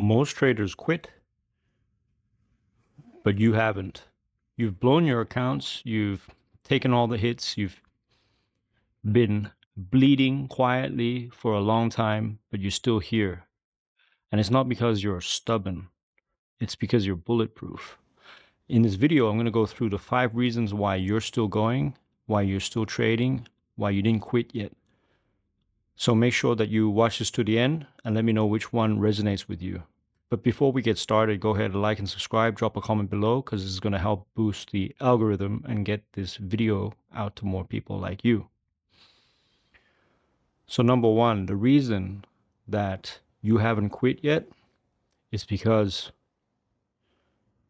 Most traders quit, but you haven't. You've blown your accounts, you've taken all the hits, you've been bleeding quietly for a long time, but you're still here. And it's not because you're stubborn, it's because you're bulletproof. In this video, I'm going to go through the 5 reasons why you're still going, why you're still trading, why you didn't quit yet. So make sure that you watch this to the end and let me know which one resonates with you. But before we get started, go ahead and like and subscribe, drop a comment below because this is going to help boost the algorithm and get this video out to more people like you. So number 1, the reason that you haven't quit yet is because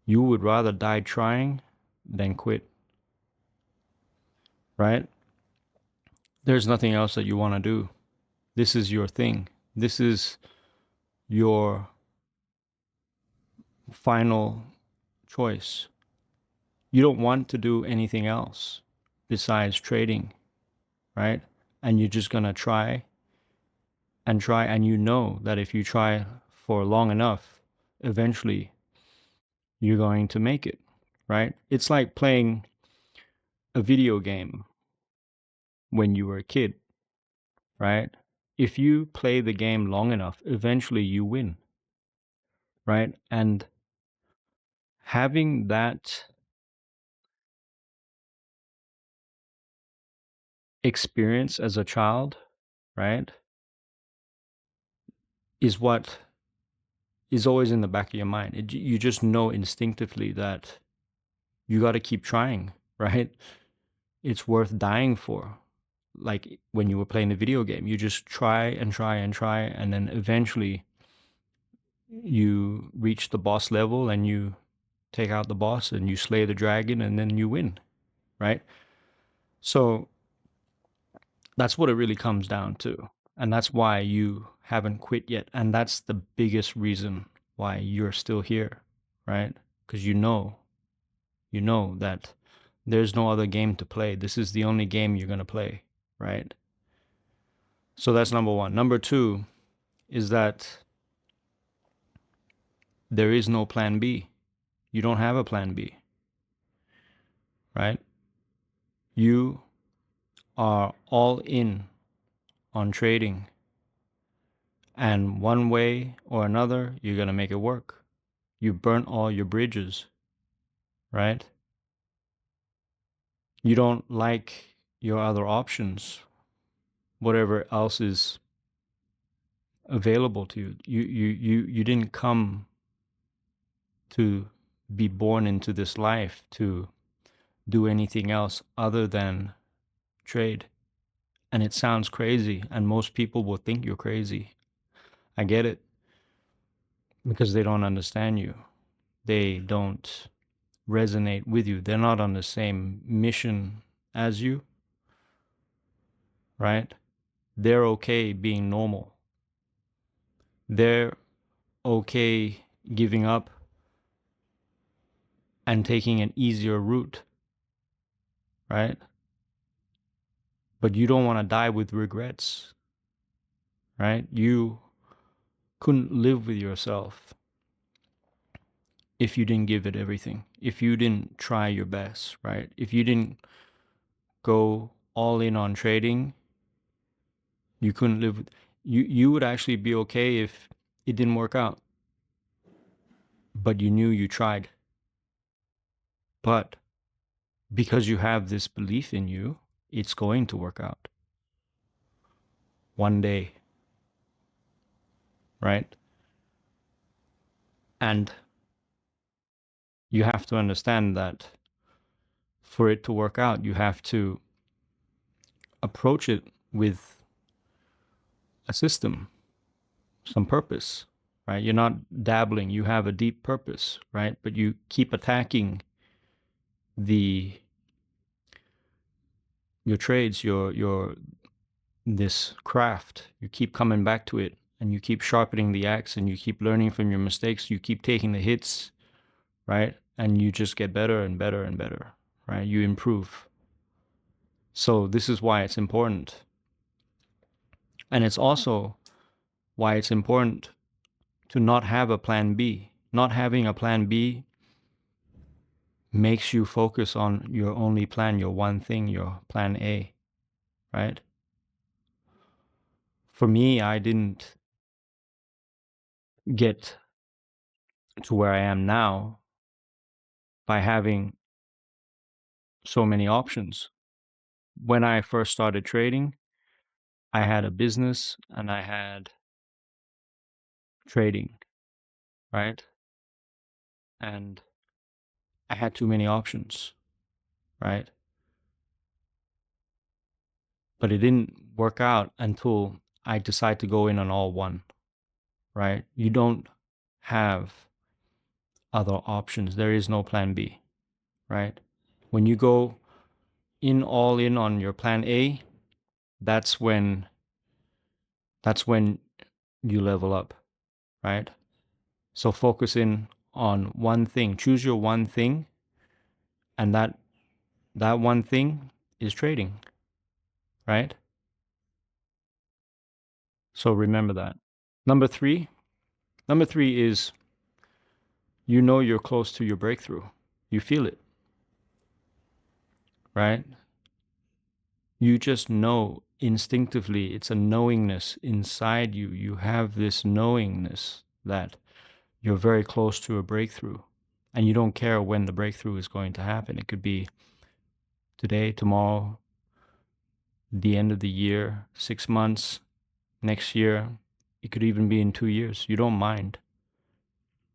you would rather die trying than quit, right? There's nothing else that you want to do. This is your thing. This is your final choice. You don't want to do anything else besides trading, right? And you're just going to try, and you know that if you try for long enough, eventually you're going to make it, right? It's like playing a video game when you were a kid, right? If you play the game long enough, eventually you win, right? And having that experience as a child, right, is what is always in the back of your mind. You just know instinctively that you got to keep trying, right? It's worth dying for. Like when you were playing the video game, you just try and try and try, and then eventually you reach the boss level and you take out the boss and you slay the dragon and then you win, right? So that's what it really comes down to. And that's why you haven't quit yet. And that's the biggest reason why you're still here, right? Because you know that there's no other game to play. This is the only game you're going to play, right? So that's number 1. Number 2 is that there is no plan B. You don't have a plan B, right? You are all in on trading. And one way or another, you're going to make it work. You burnt all your bridges, right? You don't like your other options, whatever else is available to you. You didn't come to be born into this life to do anything else other than trade. And it sounds crazy, and most people will think you're crazy. I get it, because they don't understand you. They don't resonate with you. They're not on the same mission as you, right? They're okay being normal. They're okay giving up and taking an easier route, right? But you don't want to die with regrets, right? You couldn't live with yourself if you didn't give it everything, if you didn't try your best, right? If you didn't go all in on trading, you couldn't live with you would actually be okay if it didn't work out, but you knew you tried. But because you have this belief in you, it's going to work out one day, right? And you have to understand that for it to work out, you have to approach it with a system, some purpose, right? You're not dabbling, you have a deep purpose, right? But you keep attacking your trades, your this craft. You keep coming back to it, and you keep sharpening the axe, and you keep learning from your mistakes. You keep taking the hits, right? And you just get better and better and better, right? You improve. So this is why it's important. And it's also why it's important to not have a plan B. Not having a plan B makes you focus on your only plan, your one thing, your plan A, right? For me, I didn't get to where I am now by having so many options. When I first started trading, I had a business and I had trading, right? And I had too many options, right? But it didn't work out until I decided to go in on all one, right? You don't have other options. There is no plan B, right? When you go in all in on your plan A, that's when that's when you level up, right? So focus in on one thing. Choose your one thing, and that one thing is trading, right? So remember that. Number three, number three is you know you're close to your breakthrough. You feel it, right? You just know instinctively. It's a knowingness inside you. You have this knowingness that you're very close to a breakthrough, and you don't care when the breakthrough is going to happen. It could be today, tomorrow, the end of the year, 6 months, next year. It could even be in 2 years. You don't mind,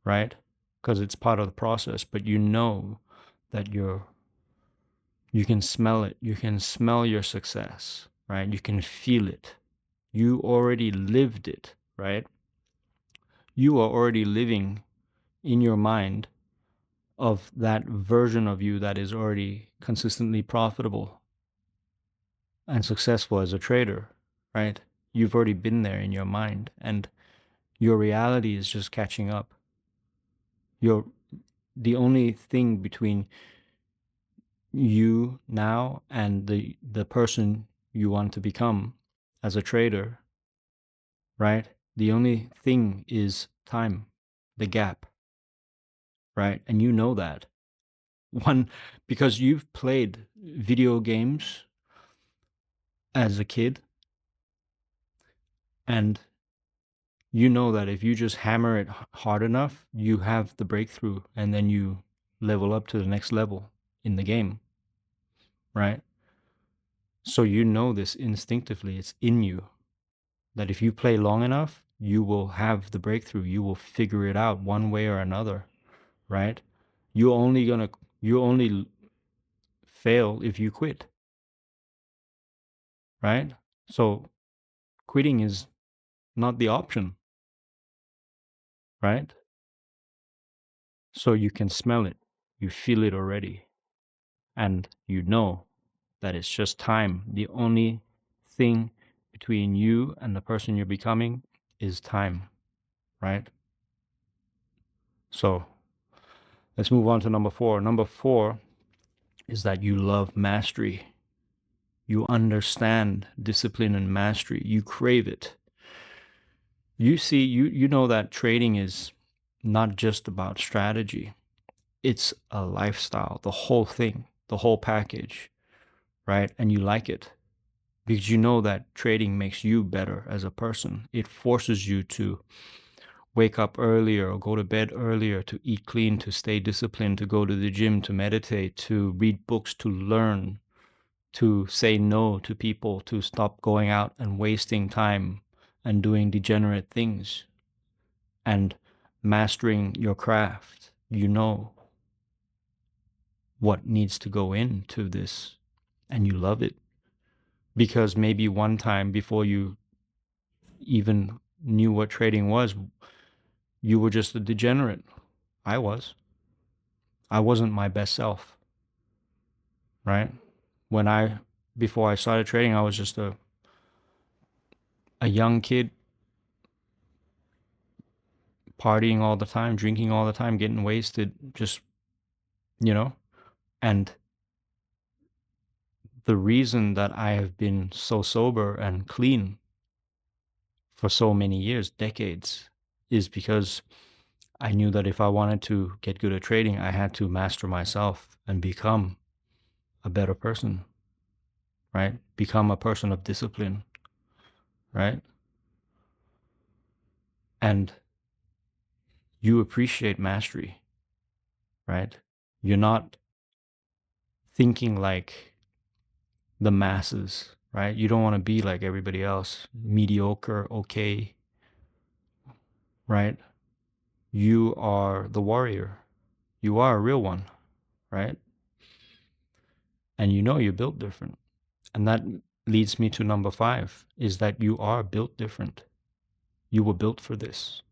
right? Because it's part of the process, but you know that you can smell it. You can smell your success, right? You can feel it. You already lived it, right? You are already living in your mind of that version of you that is already consistently profitable and successful as a trader, right? You've already been there in your mind, and your reality is just catching up. You're the only thing between you now and the person you want to become as a trader, right? The only thing is time, the gap, right? And you know that. One, because you've played video games as a kid, and you know that if you just hammer it hard enough, you have the breakthrough, and then you level up to the next level in the game, right? So you know this instinctively. It's in you that if you play long enough, you will have the breakthrough. You will figure it out one way or another, right? You're only gonna you only fail if you quit, right? So quitting is not the option, right? So you can smell it, you feel it already, and you know that it's just time. The only thing between you and the person you're becoming is time, right? So let's move on to number four. Number four is that you love mastery. You understand discipline and mastery. You crave it. You know that trading is not just about strategy. It's a lifestyle, the whole thing, the whole package, right? And you like it because you know that trading makes you better as a person. It forces you to wake up earlier or go to bed earlier, to eat clean, to stay disciplined, to go to the gym, to meditate, to read books, to learn, to say no to people, to stop going out and wasting time and doing degenerate things and mastering your craft. You know what needs to go into this, and you love it because maybe one time before you even knew what trading was, you were just a degenerate. I was. I wasn't my best self, right? When I before I started trading, I was just a young kid partying all the time, drinking all the time, getting wasted, just, you know. And the reason that I have been so sober and clean for so many years, decades, is because I knew that if I wanted to get good at trading, I had to master myself and become a better person, right? Become a person of discipline, right? And you appreciate mastery, right? You're not thinking like the masses, right? You don't want to be like everybody else, mediocre, okay, right? You are the warrior. You are a real one, right? And you know you're built different. And that leads me to number 5, is that you are built different. You were built for this,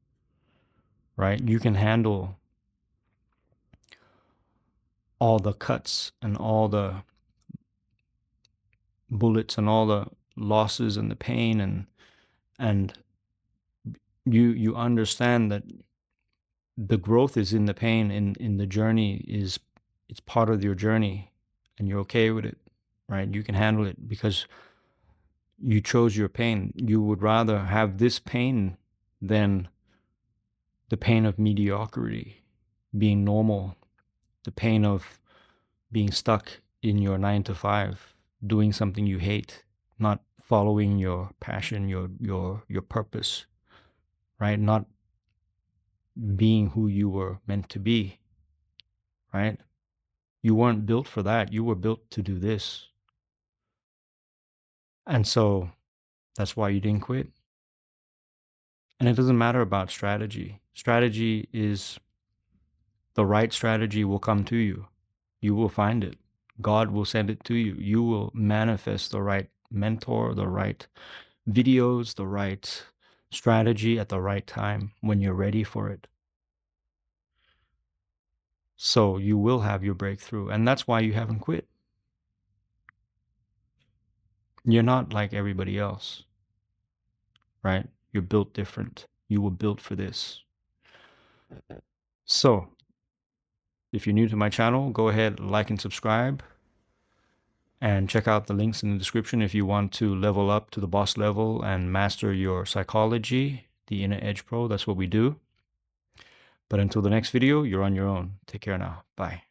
right? You can handle all the cuts and all the bullets and all the losses and the pain, and you understand that the growth is in the pain, in the journey, is it's part of your journey, and you're okay with it, right? You can handle it because you chose your pain. You would rather have this pain than the pain of mediocrity, being normal, the pain of being stuck in your 9 to 5, doing something you hate, not following your passion, your purpose, right? Not being who you were meant to be, right? You weren't built for that. You were built to do this. And so that's why you didn't quit. And it doesn't matter about strategy. Strategy is the right strategy will come to you. You will find it. God will send it to you. You will manifest the right mentor, the right videos, the right strategy at the right time when you're ready for it. So you will have your breakthrough. And that's why you haven't quit. You're not like everybody else, right? You're built different. You were built for this. So if you're new to my channel, go ahead, like and subscribe, and check out the links in the description if you want to level up to the boss level and master your psychology, the Inner Edge Pro. That's what we do. But until the next video, you're on your own. Take care now. Bye.